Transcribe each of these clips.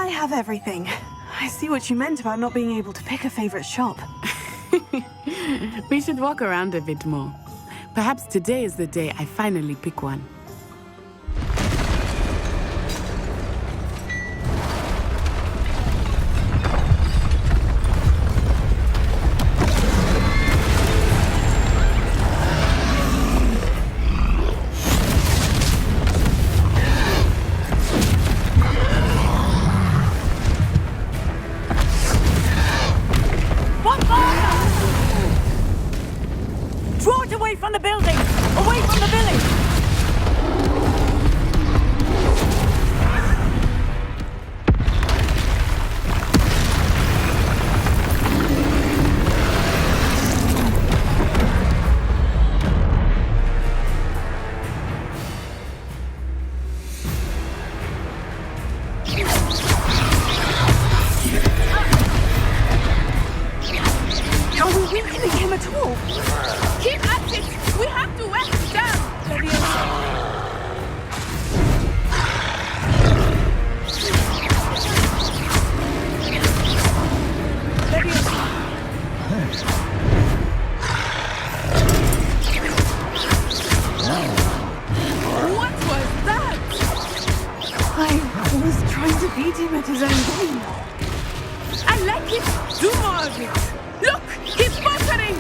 I have everything. I see what you meant about not being able to pick a favorite shop. We should walk around a bit more. Perhaps today is the day I finally pick one. Draw it away from the building! Away from the village! Are we weakening him at all? Keep at it! We have to wear him down! What was that? I was trying to beat him at his own game. I like it! Do more of it! Look! He's faltering!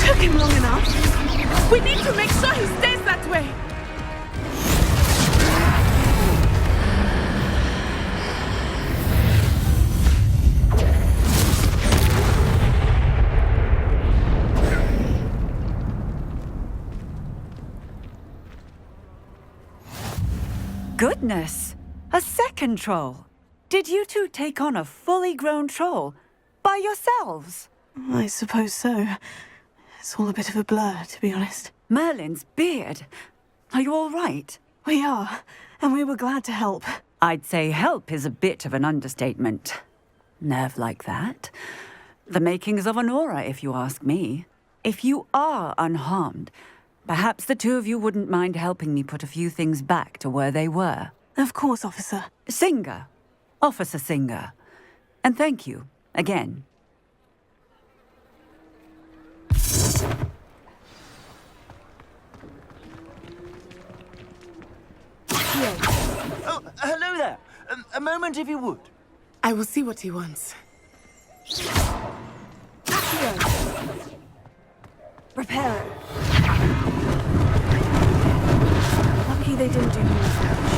Took him long enough. We need to make sure he stays that way! Goodness! A second troll! Did you two take on a fully grown troll by yourselves? I suppose so. It's all a bit of a blur, to be honest. Merlin's beard. Are you all right? We are, and we were glad to help. I'd say help is a bit of an understatement. Nerve like that. The makings of an aura, if you ask me. If you are unharmed, perhaps the two of you wouldn't mind helping me put a few things back to where they were. Of course, officer. Singer. Officer Singer. And thank you, again. Oh, hello there. A moment if you would. I will see what he wants. Prepare. Lucky they didn't do me much damage.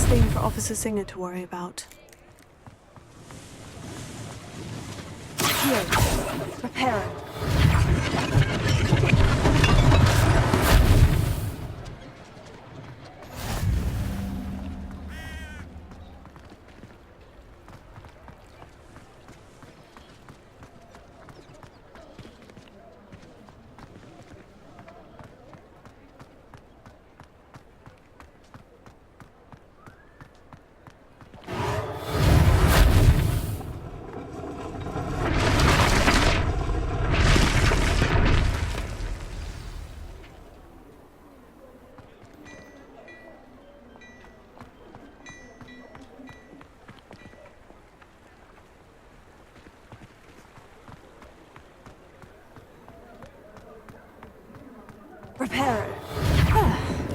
Thing for Officer Singer to worry about. Here, prepare it. Prepare it.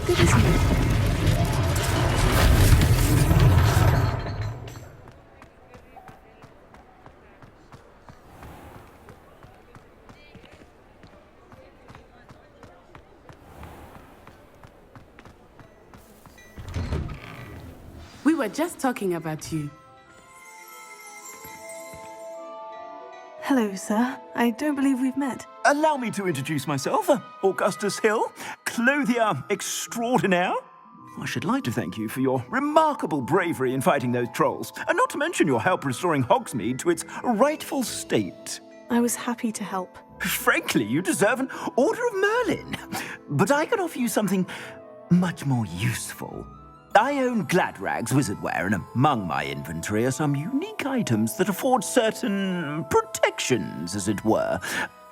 Good as new. We were just talking about you. Hello, sir. I don't believe we've met. Allow me to introduce myself. Augustus Hill, clothier extraordinaire. I should like to thank you for your remarkable bravery in fighting those trolls, and not to mention your help restoring Hogsmeade to its rightful state. I was happy to help. Frankly, you deserve an Order of Merlin. But I can offer you something much more useful. I own Gladrag's wizardware, and among my inventory are some unique items that afford certain protections, as it were.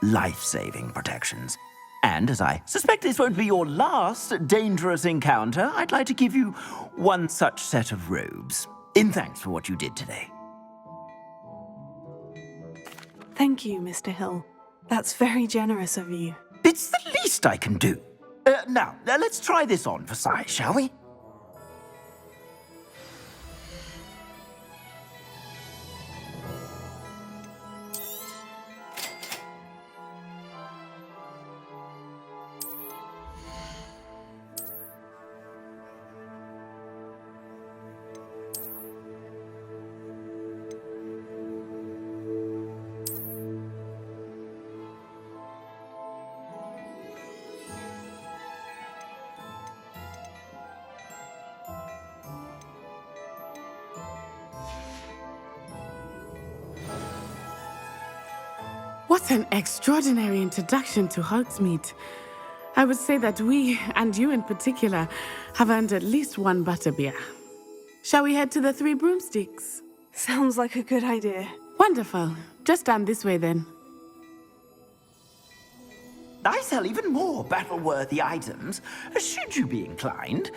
Life-saving protections. And as I suspect this won't be your last dangerous encounter, I'd like to give you one such set of robes, in thanks for what you did today. Thank you, Mr. Hill. That's very generous of you. It's the least I can do. Now, let's try this on for size, shall we? What an extraordinary introduction to Hogsmeade. I would say that we, and you in particular, have earned at least one butterbeer. Shall we head to the Three Broomsticks? Sounds like a good idea. Wonderful. Just down this way then. I sell even more battle-worthy items, should you be inclined.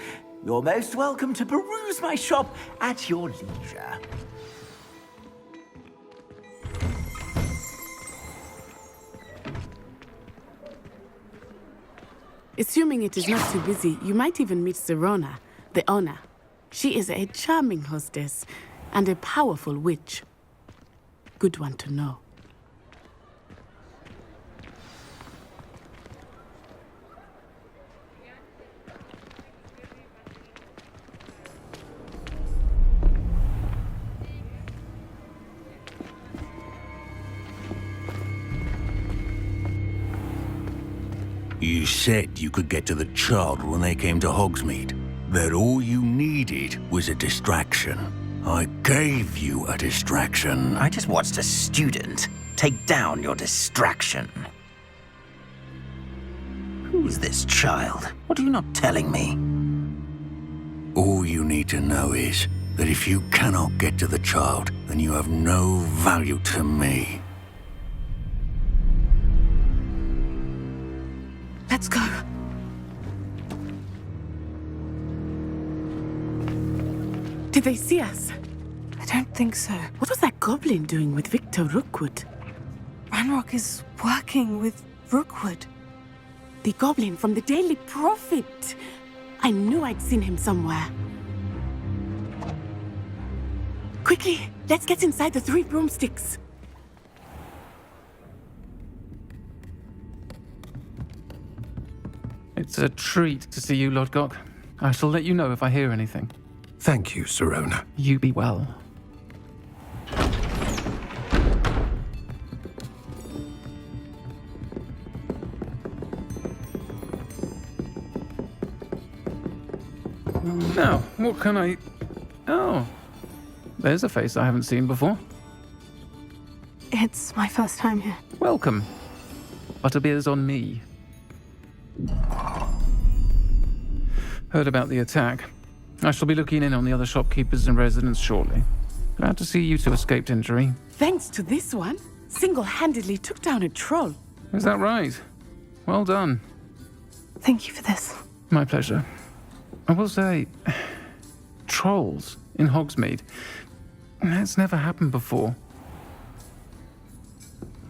You're most welcome to peruse my shop at your leisure. Assuming it is not too busy, you might even meet Sirona, the owner. She is a charming hostess and a powerful witch. Good one to know. You said you could get to the child when they came to Hogsmeade. That all you needed was a distraction. I gave you a distraction. I just watched a student take down your distraction. Who's this child? What are you not telling me? All you need to know is that if you cannot get to the child, then you have no value to me. Let's go. Did they see us? I don't think so. What was that goblin doing with Victor Rookwood? Ranrock is working with Rookwood. The goblin from the Daily Prophet. I knew I'd seen him somewhere. Quickly, let's get inside the Three Broomsticks. It's a treat to see you, Lodgok. I shall let you know if I hear anything. Thank you, Sirona. You be well. Now, what can I... Oh, there's a face I haven't seen before. It's my first time here. Welcome. Butterbeer's on me. Heard about the attack. I shall be looking in on the other shopkeepers and residents shortly. Glad to see you two escaped injury. Thanks to this one, single-handedly took down a troll. Is that right? Well done. Thank you for this. My pleasure. I will say, trolls in Hogsmeade. That's never happened before.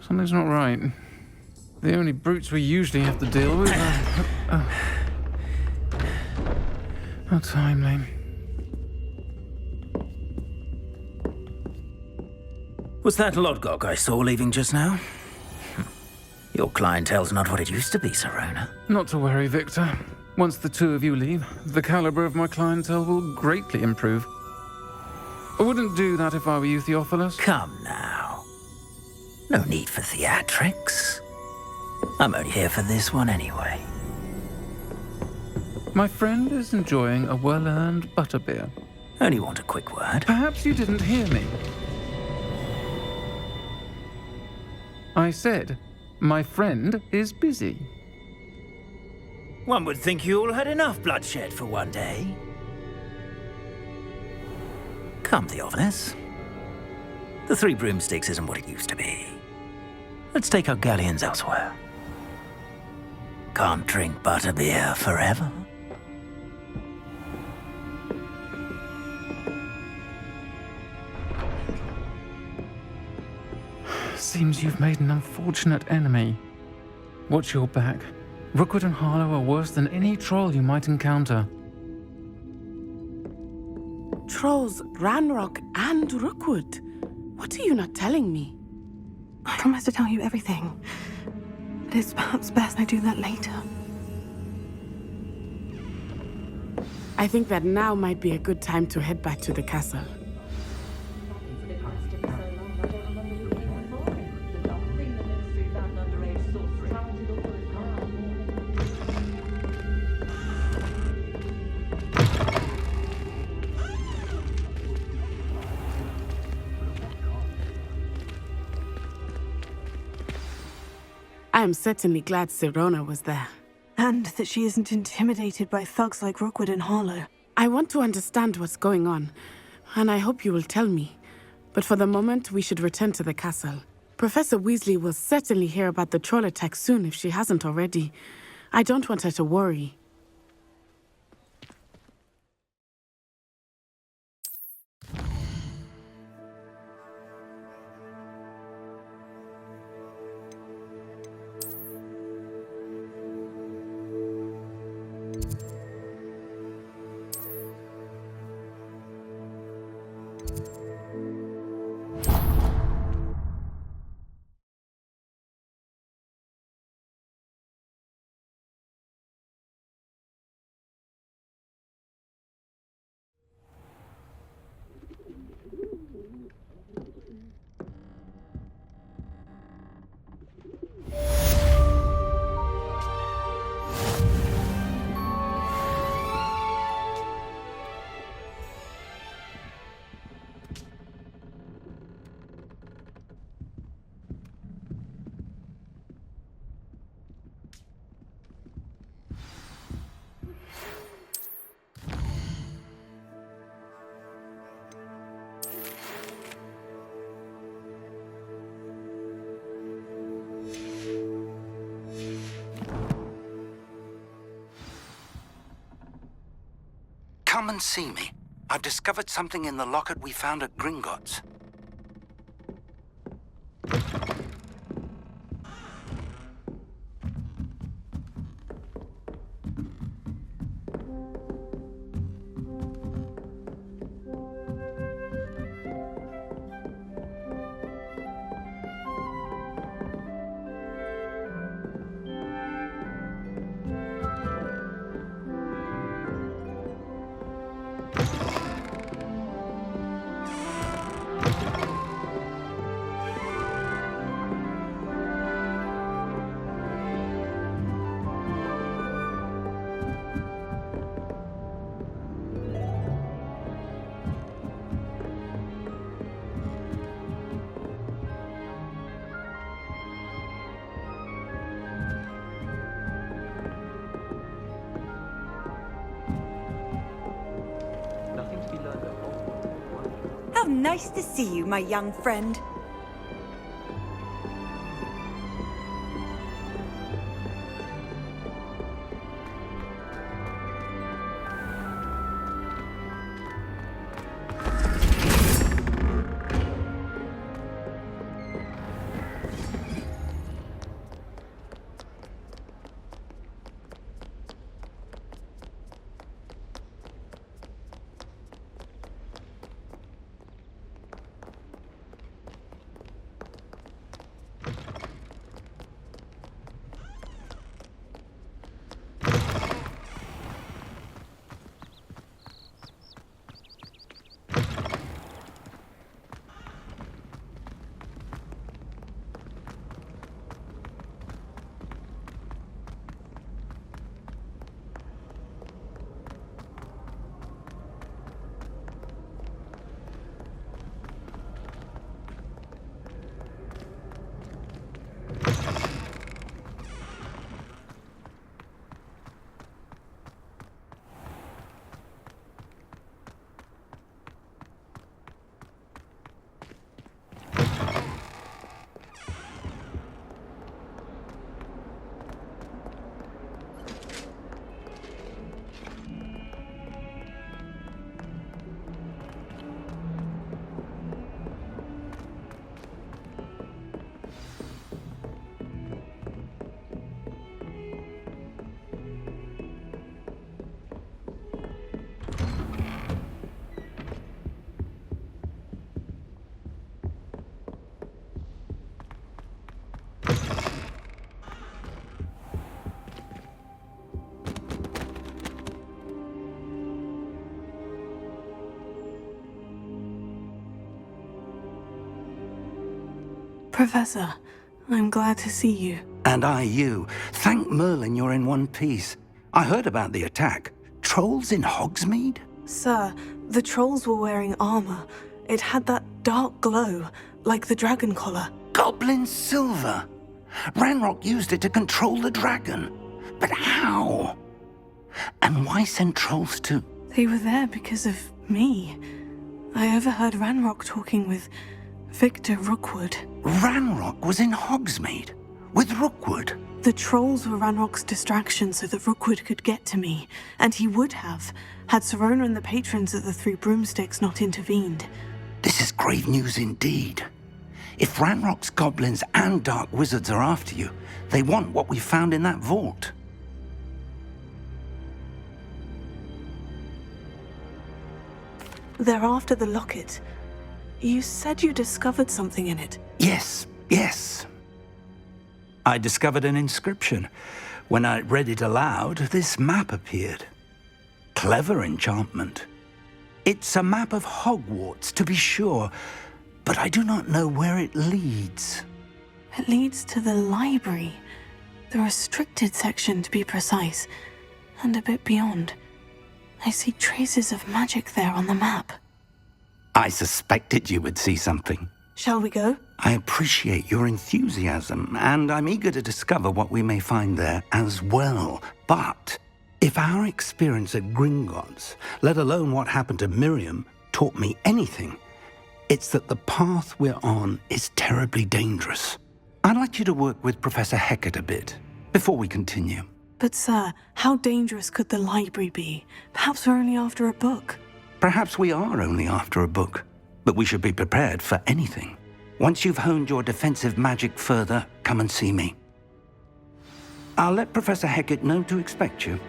Something's not right. The only brutes we usually have to deal with are... How timely. Was that Lodgok I saw leaving just now? Your clientele's not what it used to be, Sirona. Not to worry, Victor. Once the two of you leave, the caliber of my clientele will greatly improve. I wouldn't do that if I were you, Theophilus. Come now. No need for theatrics. I'm only here for this one anyway. My friend is enjoying a well-earned butterbeer. Only want a quick word. Perhaps you didn't hear me. I said, my friend is busy. One would think you all had enough bloodshed for one day. Come, Theophilus. The Three Broomsticks isn't what it used to be. Let's take our galleons elsewhere. Can't drink butterbeer forever. Seems you've made an unfortunate enemy. Watch your back. Rookwood and Harlow are worse than any troll you might encounter. Trolls, Ranrock, and Rookwood. What are you not telling me? I promised to tell you everything. But it's perhaps best I do that later. I think that now might be a good time to head back to the castle. I am certainly glad Sirona was there. And that she isn't intimidated by thugs like Rookwood and Harlow. I want to understand what's going on, and I hope you will tell me. But for the moment, we should return to the castle. Professor Weasley will certainly hear about the troll attack soon if she hasn't already. I don't want her to worry. Come and see me. I've discovered something in the locket we found at Gringotts. How nice to see you, my young friend. Professor, I'm glad to see you. And I you. Thank Merlin you're in one piece. I heard about the attack. Trolls in Hogsmeade? Sir, the trolls were wearing armor. It had that dark glow, like the dragon collar. Goblin silver. Ranrock used it to control the dragon. But how? And why send trolls to... They were there because of me. I overheard Ranrock talking with Victor Rookwood. Ranrock was in Hogsmeade? With Rookwood? The trolls were Ranrock's distraction so that Rookwood could get to me, and he would have, had Sirona and the patrons of the Three Broomsticks not intervened. This is grave news indeed. If Ranrock's goblins and dark wizards are after you, they want what we found in that vault. They're after the locket. You said you discovered something in it. Yes. I discovered an inscription. When I read it aloud, this map appeared. Clever enchantment. It's a map of Hogwarts, to be sure, but I do not know where it leads. It leads to the library. The restricted section, to be precise, and a bit beyond. I see traces of magic there on the map. I suspected you would see something. Shall we go? I appreciate your enthusiasm, and I'm eager to discover what we may find there as well. But if our experience at Gringotts, let alone what happened to Miriam, taught me anything, it's that the path we're on is terribly dangerous. I'd like you to work with Professor Hecat a bit before we continue. But sir, how dangerous could the library be? Perhaps we're only after a book. Perhaps we are only after a book, but we should be prepared for anything. Once you've honed your defensive magic further, come and see me. I'll let Professor Hecat know to expect you.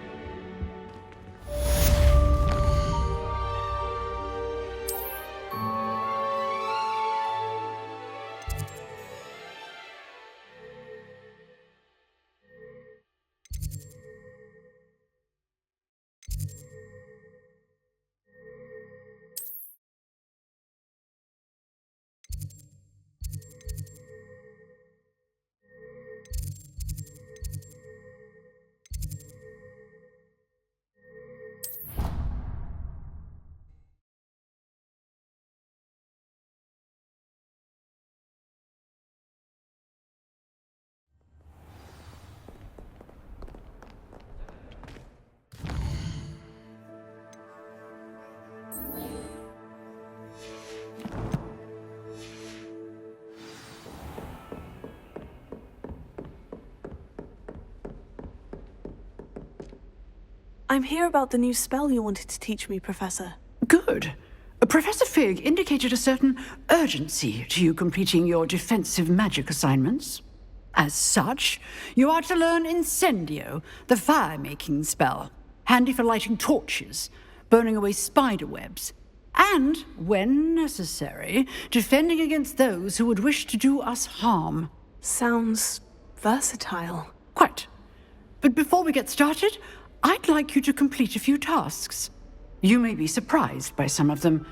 I'm here about the new spell you wanted to teach me, Professor. Good. Professor Fig indicated a certain urgency to you completing your defensive magic assignments. As such, you are to learn Incendio, the fire-making spell, handy for lighting torches, burning away spider webs, and, when necessary, defending against those who would wish to do us harm. Sounds versatile. Quite. But before we get started, I'd like you to complete a few tasks. You may be surprised by some of them.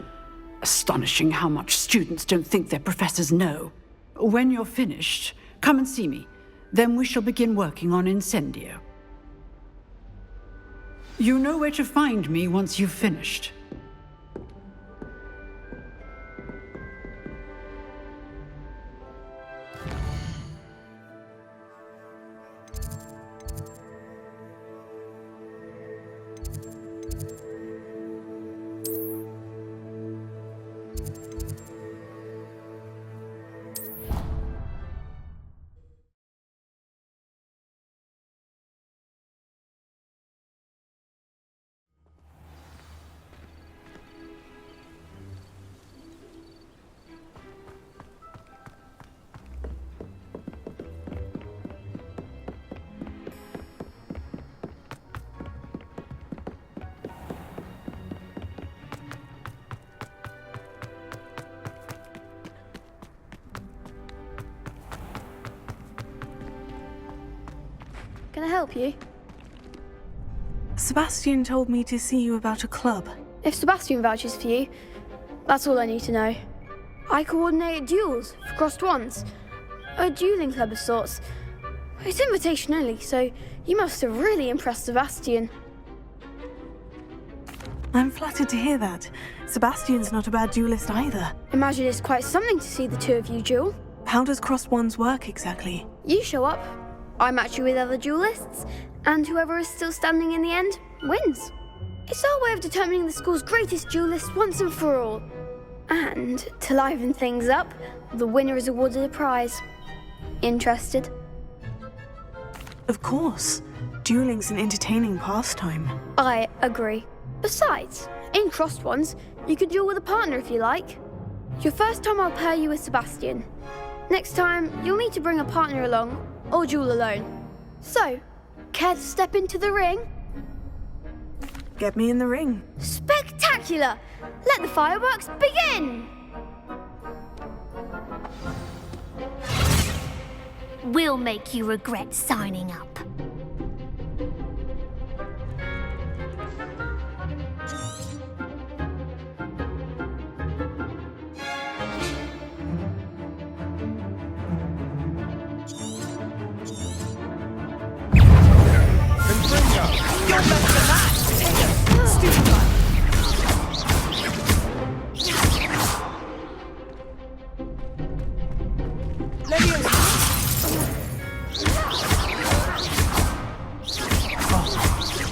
Astonishing how much students don't think their professors know. When you're finished, come and see me. Then we shall begin working on Incendio. You know where to find me once you've finished. Can I help you? Sebastian told me to see you about a club. If Sebastian vouches for you, that's all I need to know. I coordinate duels for crossed wands, A dueling club of sorts. It's invitation only, so you must have really impressed Sebastian. I'm flattered to hear that. Sebastian's not a bad duelist either. Imagine it's quite something to see the two of you duel. How does crossed wands work exactly? You show up, I match you with other duelists, and whoever is still standing in the end wins. It's our way of determining the school's greatest duelist once and for all. And to liven things up, the winner is awarded a prize. Interested? Of course. Dueling's an entertaining pastime. I agree. Besides, in crossed ones, you can duel with a partner if you like. Your first time I'll pair you with Sebastian. Next time, you'll need to bring a partner along, or duel alone. So, care to step into the ring? Get me in the ring. Spectacular! Let the fireworks begin! We'll make you regret signing up.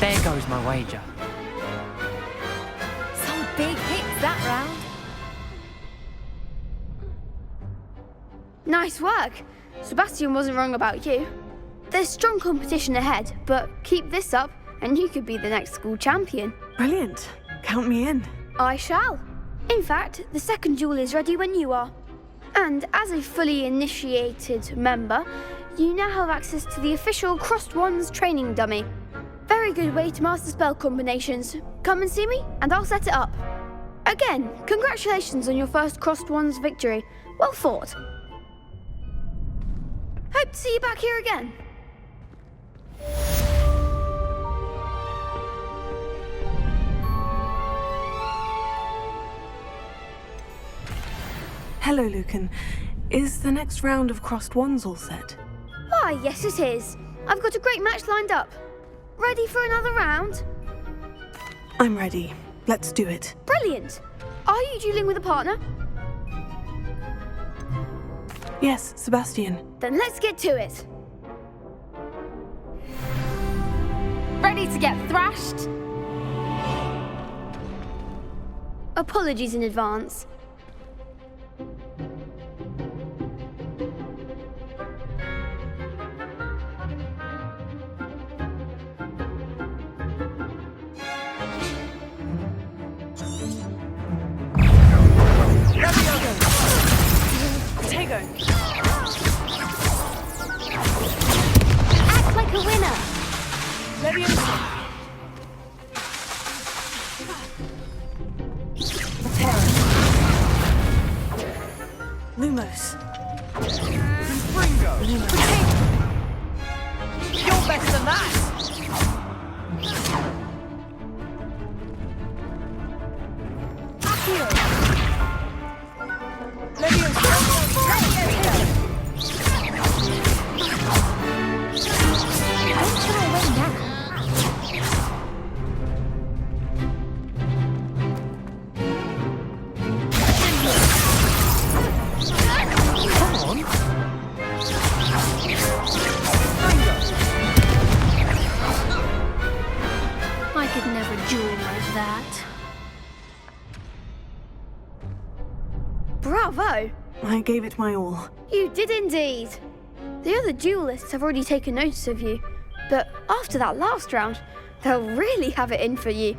There goes my wager. Some big hits that round. Nice work. Sebastian wasn't wrong about you. There's strong competition ahead, but keep this up and you could be the next school champion. Brilliant. Count me in. I shall. In fact, the second duel is ready when you are. And as a fully initiated member, you now have access to the official Crossed Wands training dummy. Very good way to master spell combinations. Come and see me, and I'll set it up. Again, congratulations on your first Crossed Wands victory. Well fought. Hope to see you back here again. Hello, Lucan. Is the next round of crossed wands all set? Why, yes it is. I've got a great match lined up. Ready for another round? I'm ready. Let's do it. Brilliant. Are you dueling with a partner? Yes, Sebastian. Then let's get to it. Ready to get thrashed? Apologies in advance. Act like a winner. Lumos. You're better than that! I could never duel like that. Bravo! I gave it my all. You did indeed. The other duelists have already taken notice of you, but after that last round, they'll really have it in for you.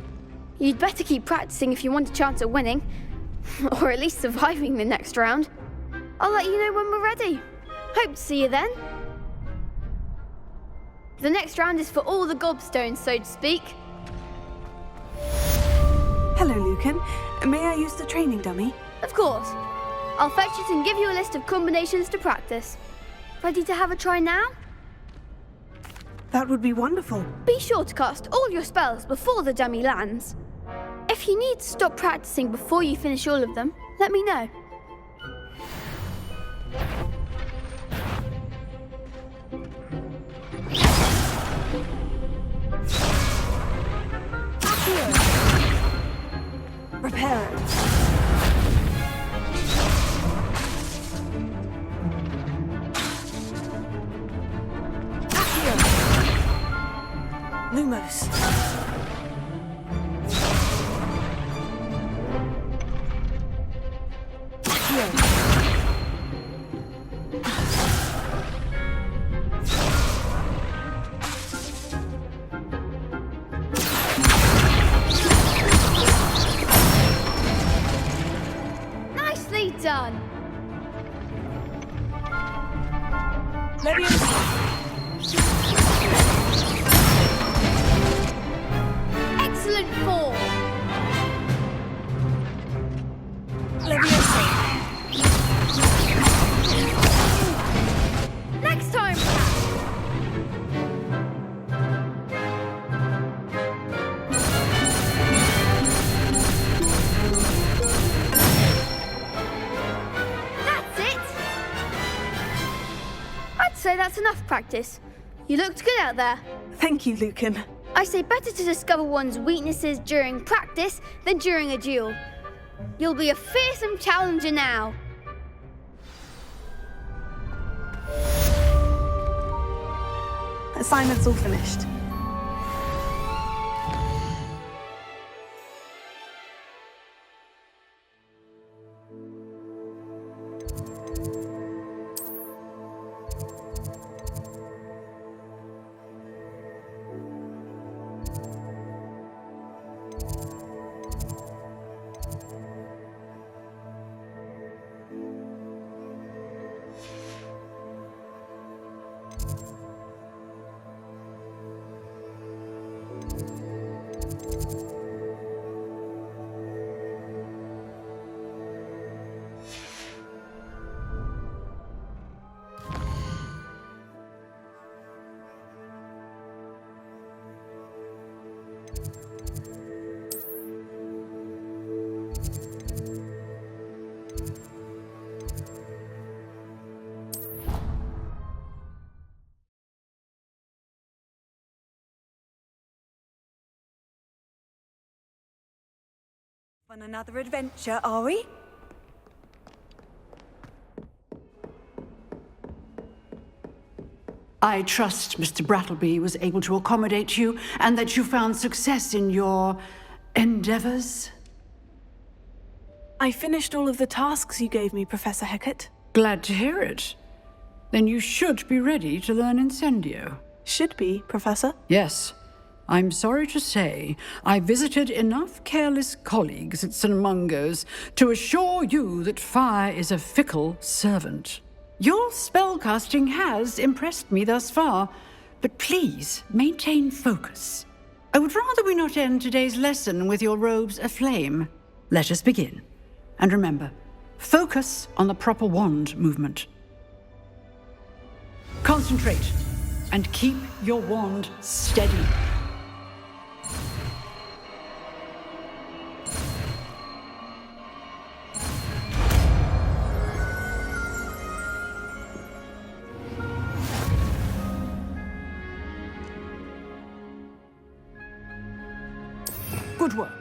You'd better keep practicing if you want a chance at winning, or at least surviving the next round. I'll let you know when we're ready. Hope to see you then. The next round is for all the gobstones, so to speak. Hello, Lucan. May I use the training dummy? Of course. I'll fetch it and give you a list of combinations to practice. Ready to have a try now? That would be wonderful. Be sure to cast all your spells before the dummy lands. If you need to stop practicing before you finish all of them, let me know. close. Nicely done. Excellent form. Next time. That's it. I'd say that's enough practice. You looked good out there. Thank you, Lucan. I say better to discover one's weaknesses during practice than during a duel. You'll be a fearsome challenger now. Assignment's all finished. On another adventure, are we? I trust Mr. Brattleby was able to accommodate you and that you found success in your endeavors. I finished all of the tasks you gave me, Professor Hecat. Glad to hear it. Then you should be ready to learn Incendio. Should be, Professor. Yes. I'm sorry to say, I visited enough careless colleagues at St. Mungo's to assure you that fire is a fickle servant. Your spellcasting has impressed me thus far, but please maintain focus. I would rather we not end today's lesson with your robes aflame. Let us begin. And remember, focus on the proper wand movement. Concentrate and keep your wand steady. Good work.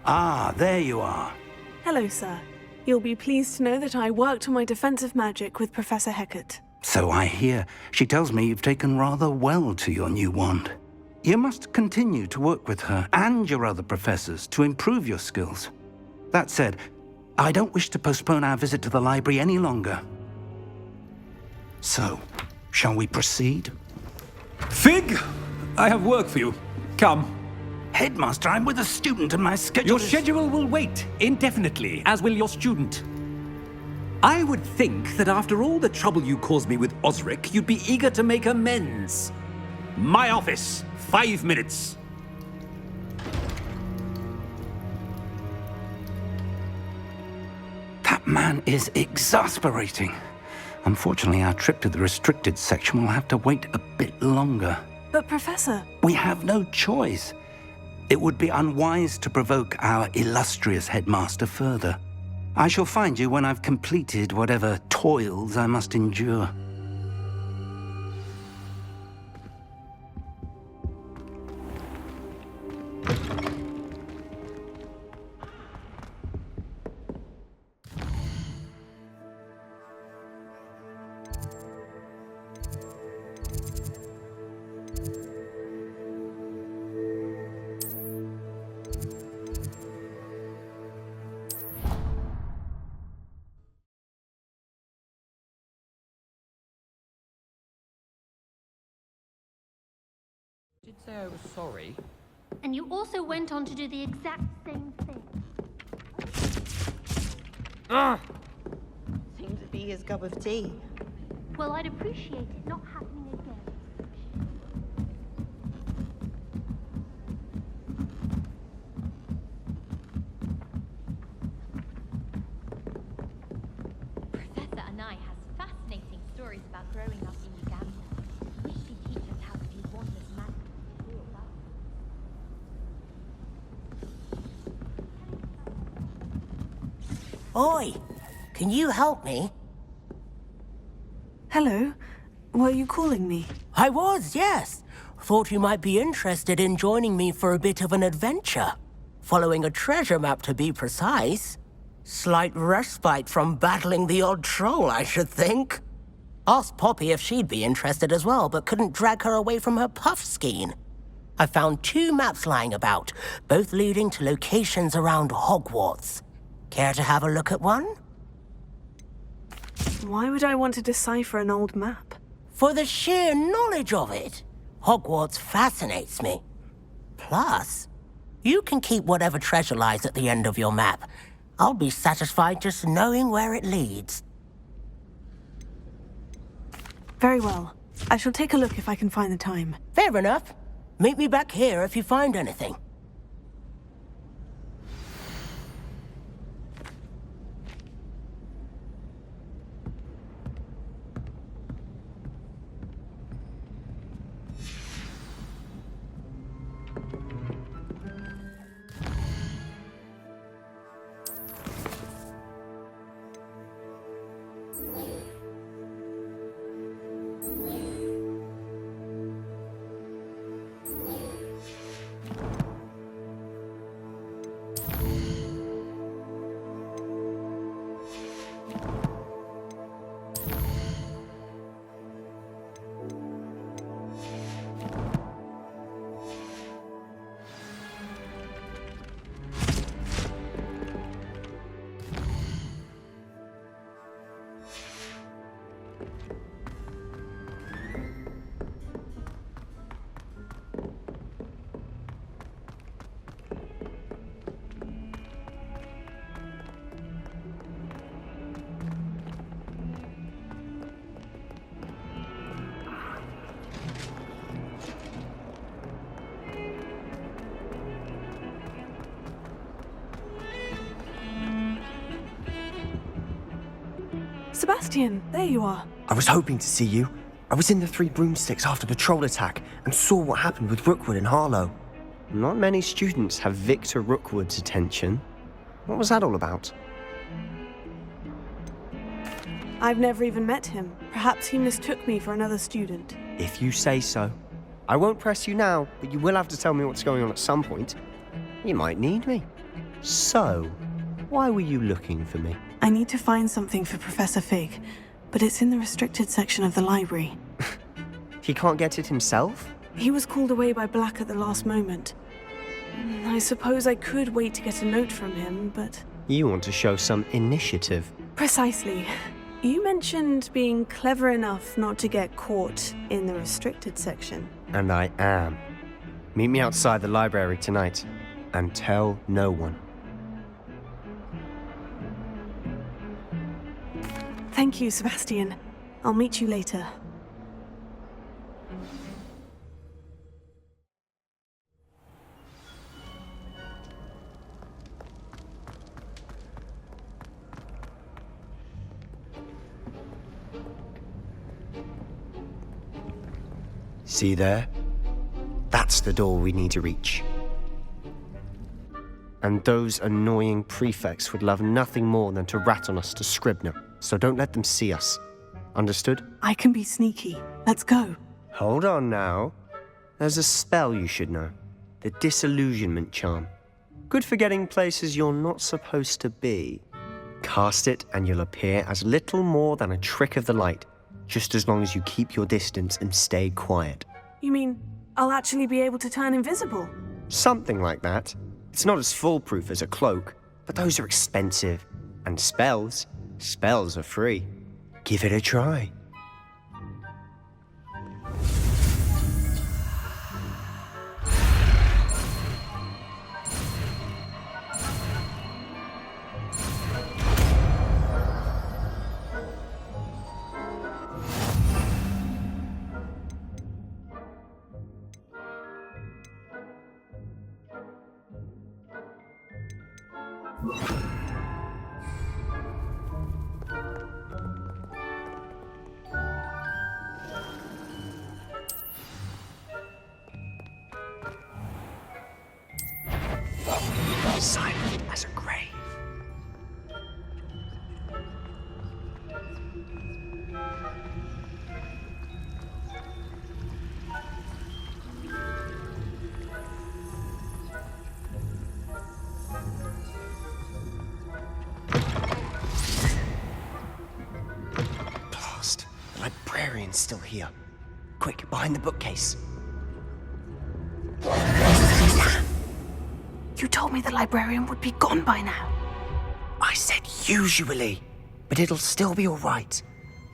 Ah, there you are. Hello, sir. You'll be pleased to know that I worked on my defensive magic with Professor Hecat. So I hear. She tells me you've taken rather well to your new wand. You must continue to work with her and your other professors to improve your skills. That said, I don't wish to postpone our visit to the library any longer. So, shall we proceed? Fig! I have work for you. Come. Headmaster, I'm with a student and my schedule Your schedule will wait indefinitely, as will your student. I would think that after all the trouble you caused me with Osric, you'd be eager to make amends. My office, 5 minutes. That man is exasperating. Unfortunately, our trip to the restricted section will have to wait a bit longer. But, Professor... We have no choice. It would be unwise to provoke our illustrious headmaster further. I shall find you when I've completed whatever toils I must endure. Did say I was sorry. And you also went on to do the exact same thing. Seems to be his cup of tea. Well, I'd appreciate it not happening again. Professor Anai has fascinating stories about growing up in Uganda. Wish she'd teach us how to do wondrous magic to heal that. Oi! Can you help me? Hello? Were you calling me? I was, yes. Thought you might be interested in joining me for a bit of an adventure. Following a treasure map, to be precise. Slight respite from battling the odd troll, I should think. Asked Poppy if she'd be interested as well, but couldn't drag her away from her puff skein. I found 2 maps lying about, both leading to locations around Hogwarts. Care to have a look at one? Why would I want to decipher an old map? For the sheer knowledge of it. Hogwarts fascinates me. Plus, you can keep whatever treasure lies at the end of your map. I'll be satisfied just knowing where it leads. Very well. I shall take a look if I can find the time. Fair enough. Meet me back here if you find anything. Sebastian, there you are. I was hoping to see you. I was in the Three Broomsticks after the troll attack and saw what happened with Rookwood and Harlow. Not many students have Victor Rookwood's attention. What was that all about? I've never even met him. Perhaps he mistook me for another student. If you say so. I won't press you now, but you will have to tell me what's going on at some point. You might need me. So, why were you looking for me? I need to find something for Professor Fig, but it's in the restricted section of the library. He can't get it himself? He was called away by Black at the last moment. I suppose I could wait to get a note from him, but... You want to show some initiative. Precisely. You mentioned being clever enough not to get caught in the restricted section. And I am. Meet me outside the library tonight, and tell no one. Thank you, Sebastian. I'll meet you later. See there? That's the door we need to reach. And those annoying prefects would love nothing more than to rat on us to Scribner, so don't let them see us. Understood? I can be sneaky. Let's go. Hold on now. There's a spell you should know. The Disillusionment Charm. Good for getting places you're not supposed to be. Cast it and you'll appear as little more than a trick of the light, just as long as you keep your distance and stay quiet. You mean I'll actually be able to turn invisible? Something like that. It's not as foolproof as a cloak, but those are expensive. And spells are free. Give it a try. Silent as a grave. Blast! The librarian's still here. Quick, behind the bookcase. You told me the librarian would be gone by now. I said usually, but it'll still be all right.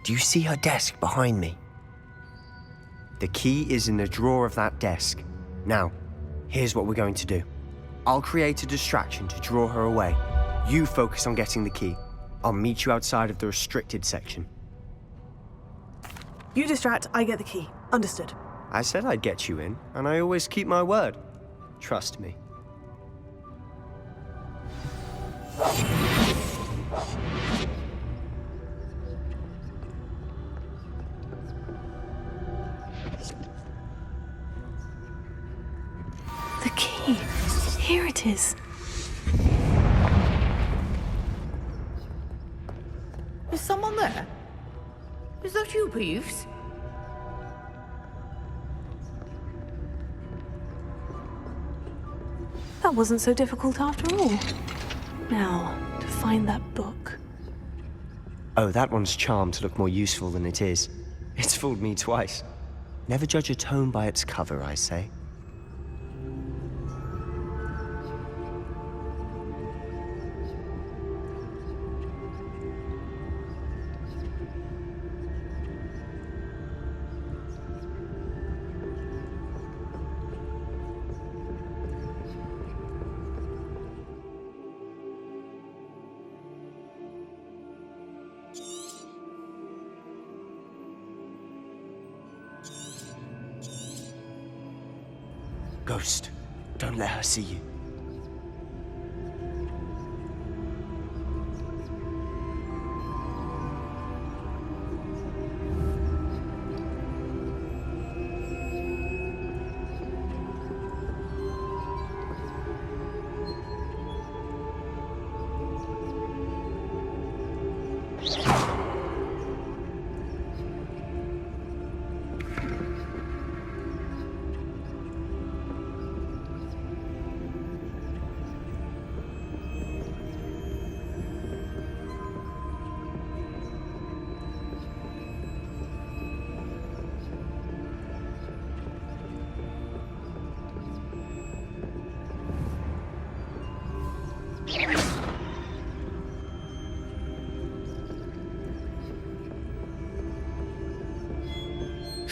Do you see her desk behind me? The key is in the drawer of that desk. Now, here's what we're going to do. I'll create a distraction to draw her away. You focus on getting the key. I'll meet you outside of the restricted section. You distract, I get the key. Understood. I said I'd get you in, and I always keep my word. Trust me. The key. Here it is. Is someone there? Is that you, Peeves? That wasn't so difficult after all. Now, to find that book. Oh, that one's charmed to look more useful than it is. It's fooled me twice. Never judge a tome by its cover, I say. Ghost, don't let her see you.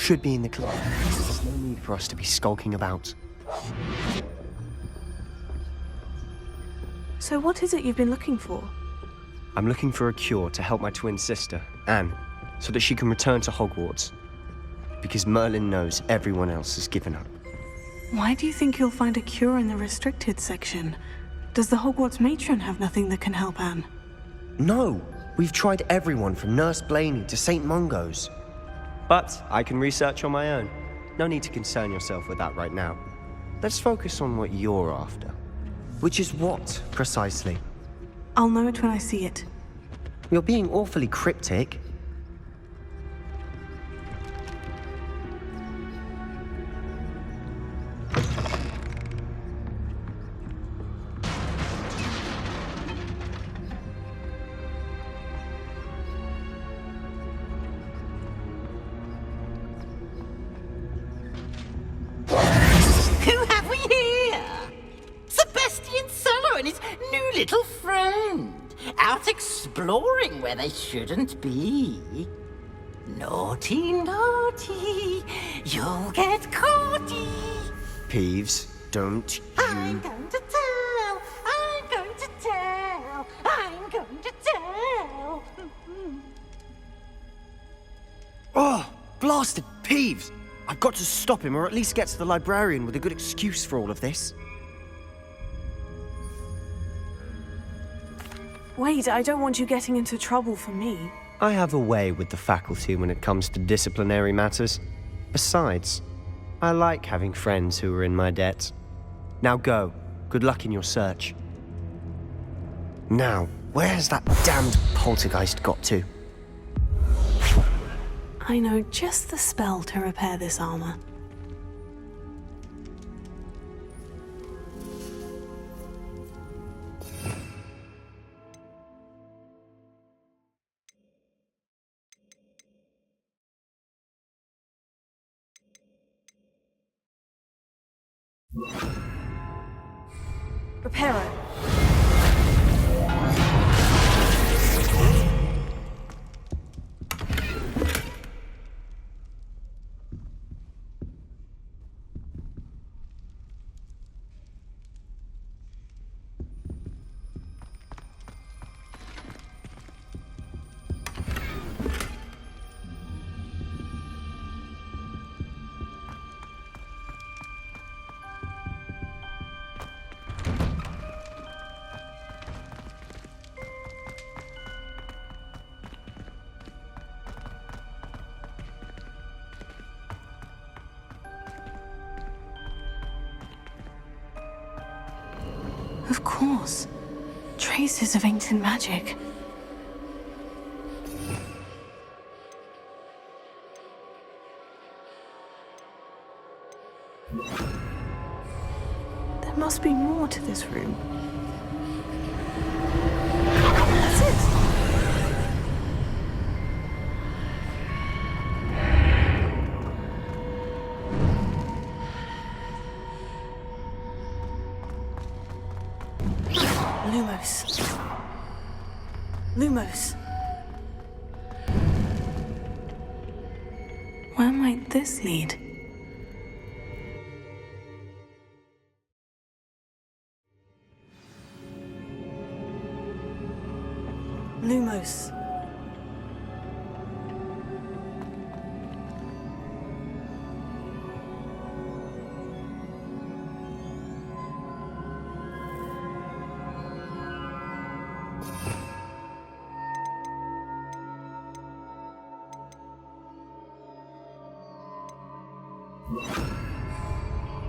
should be in the club. There's no need for us to be skulking about. So what is it you've been looking for? I'm looking for a cure to help my twin sister, Anne, so that she can return to Hogwarts. Because Merlin knows everyone else has given up. Why do you think you'll find a cure in the restricted section? Does the Hogwarts matron have nothing that can help Anne? No! We've tried everyone from Nurse Blaney to St. Mungo's. But I can research on my own. No need to concern yourself with that right now. Let's focus on what you're after. Which is what, precisely? I'll know it when I see it. You're being awfully cryptic. Who have we here? Sebastian Sallow and his new little friend. Out exploring where they shouldn't be. Naughty, naughty. You'll get caughty. Peeves, don't you... I'm going to tell. I'm going to tell. I'm going to tell. Oh, blasted Peeves! I've got to stop him, or at least get to the librarian with a good excuse for all of this. Wait, I don't want you getting into trouble for me. I have a way with the faculty when it comes to disciplinary matters. Besides, I like having friends who are in my debt. Now go. Good luck in your search. Now, where has that damned poltergeist got to? I know just the spell to repair this armor. Reparo. Of course. Traces of ancient magic. There must be more to this room. That's it! Lumos. Lumos. Where might this lead? Lumos.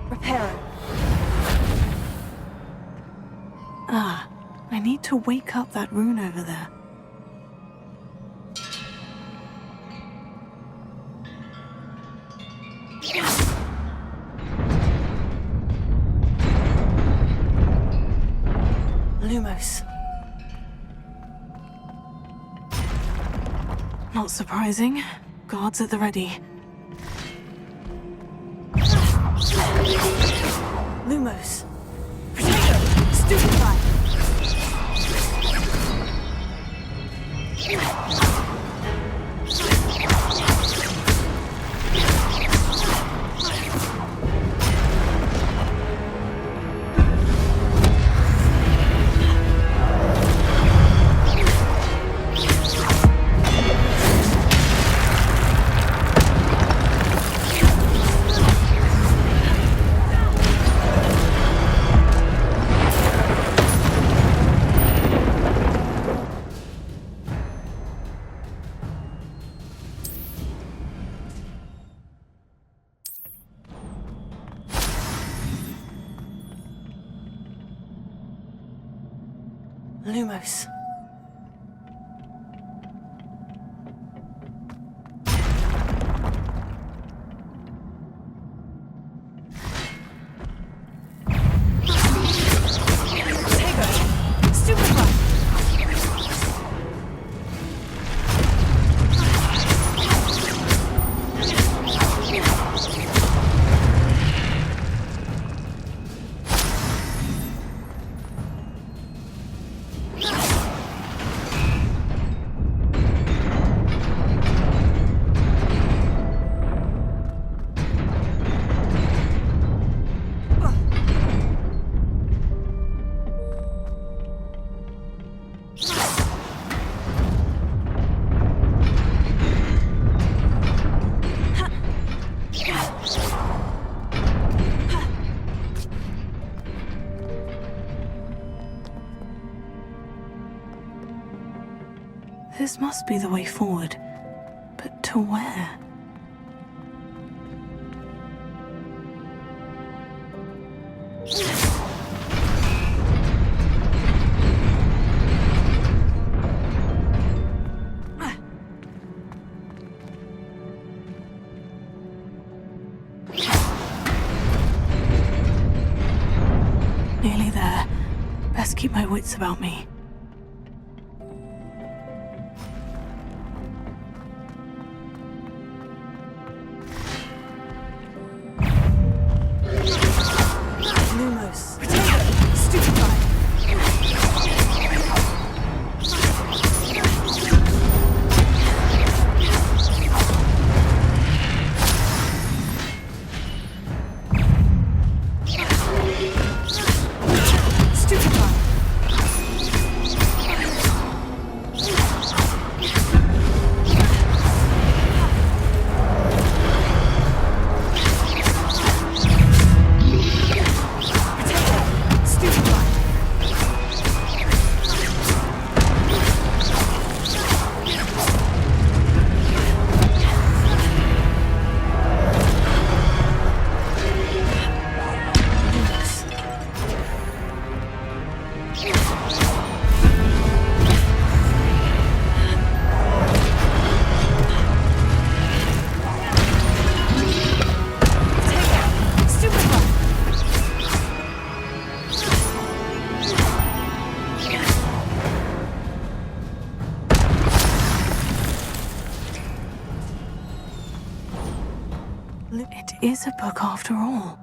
Reparo. Ah, I need to wake up that rune over there. Lumos. Not surprising. Guards at the ready. Lumos. Potato! Stupefy! Lumos. This must be the way forward. But to where? Nearly there. Best keep my wits about me. It is a book after all.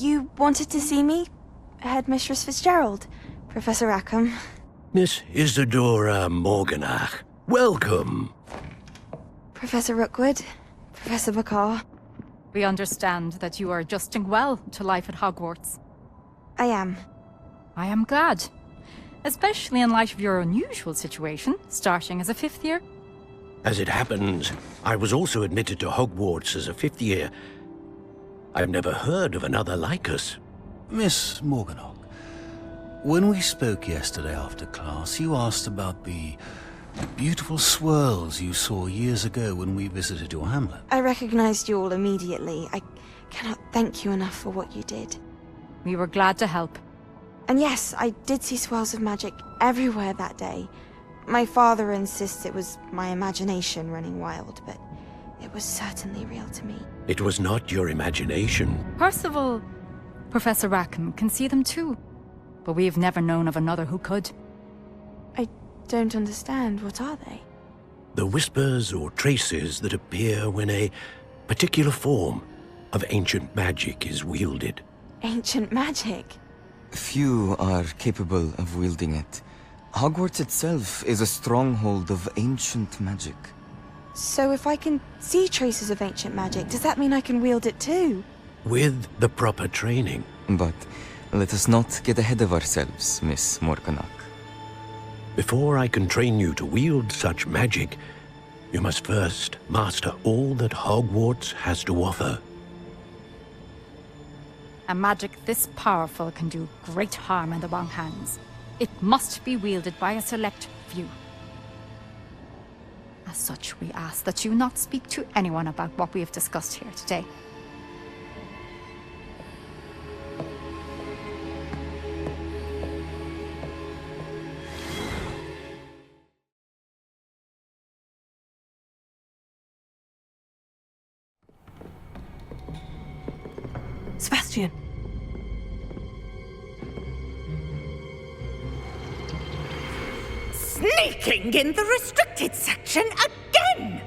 You wanted to see me? Headmistress Fitzgerald, Professor Rackham. Miss Isadora Morganach, welcome. Professor Rookwood, Professor Bakar. We understand that you are adjusting well to life at Hogwarts. I am. I am glad. Especially in light of your unusual situation, starting as a 5th year. As it happens, I was also admitted to Hogwarts as a 5th year. I've never heard of another like us. Miss Morganach, when we spoke yesterday after class, you asked about the beautiful swirls you saw years ago when we visited your hamlet. I recognized you all immediately. I cannot thank you enough for what you did. We were glad to help. And yes, I did see swirls of magic everywhere that day. My father insists it was my imagination running wild, but it was certainly real to me. It was not your imagination. Percival, Professor Rackham can see them too. But we have never known of another who could. I don't understand. What are they? The whispers or traces that appear when a particular form of ancient magic is wielded. Ancient magic? Few are capable of wielding it. Hogwarts itself is a stronghold of ancient magic. So if I can see traces of ancient magic, does that mean I can wield it too? With the proper training. But let us not get ahead of ourselves, Miss Morganach. Before I can train you to wield such magic, you must first master all that Hogwarts has to offer. A magic this powerful can do great harm in the wrong hands. It must be wielded by a select few. As such, we ask that you not speak to anyone about what we have discussed here today. Sebastian. Sneaking in the restricted section again!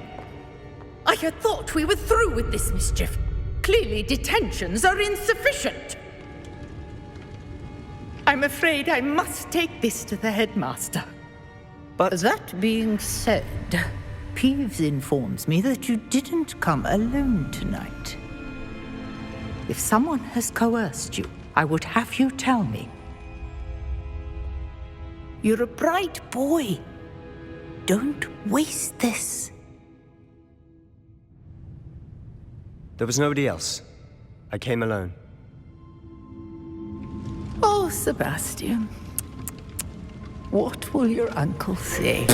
I had thought we were through with this mischief. Clearly detentions are insufficient. I'm afraid I must take this to the headmaster. But that being said, Peeves informs me that you didn't come alone tonight. If someone has coerced you, I would have you tell me. You're a bright boy. Don't waste this. There was nobody else. I came alone. Oh, Sebastian. What will your uncle say?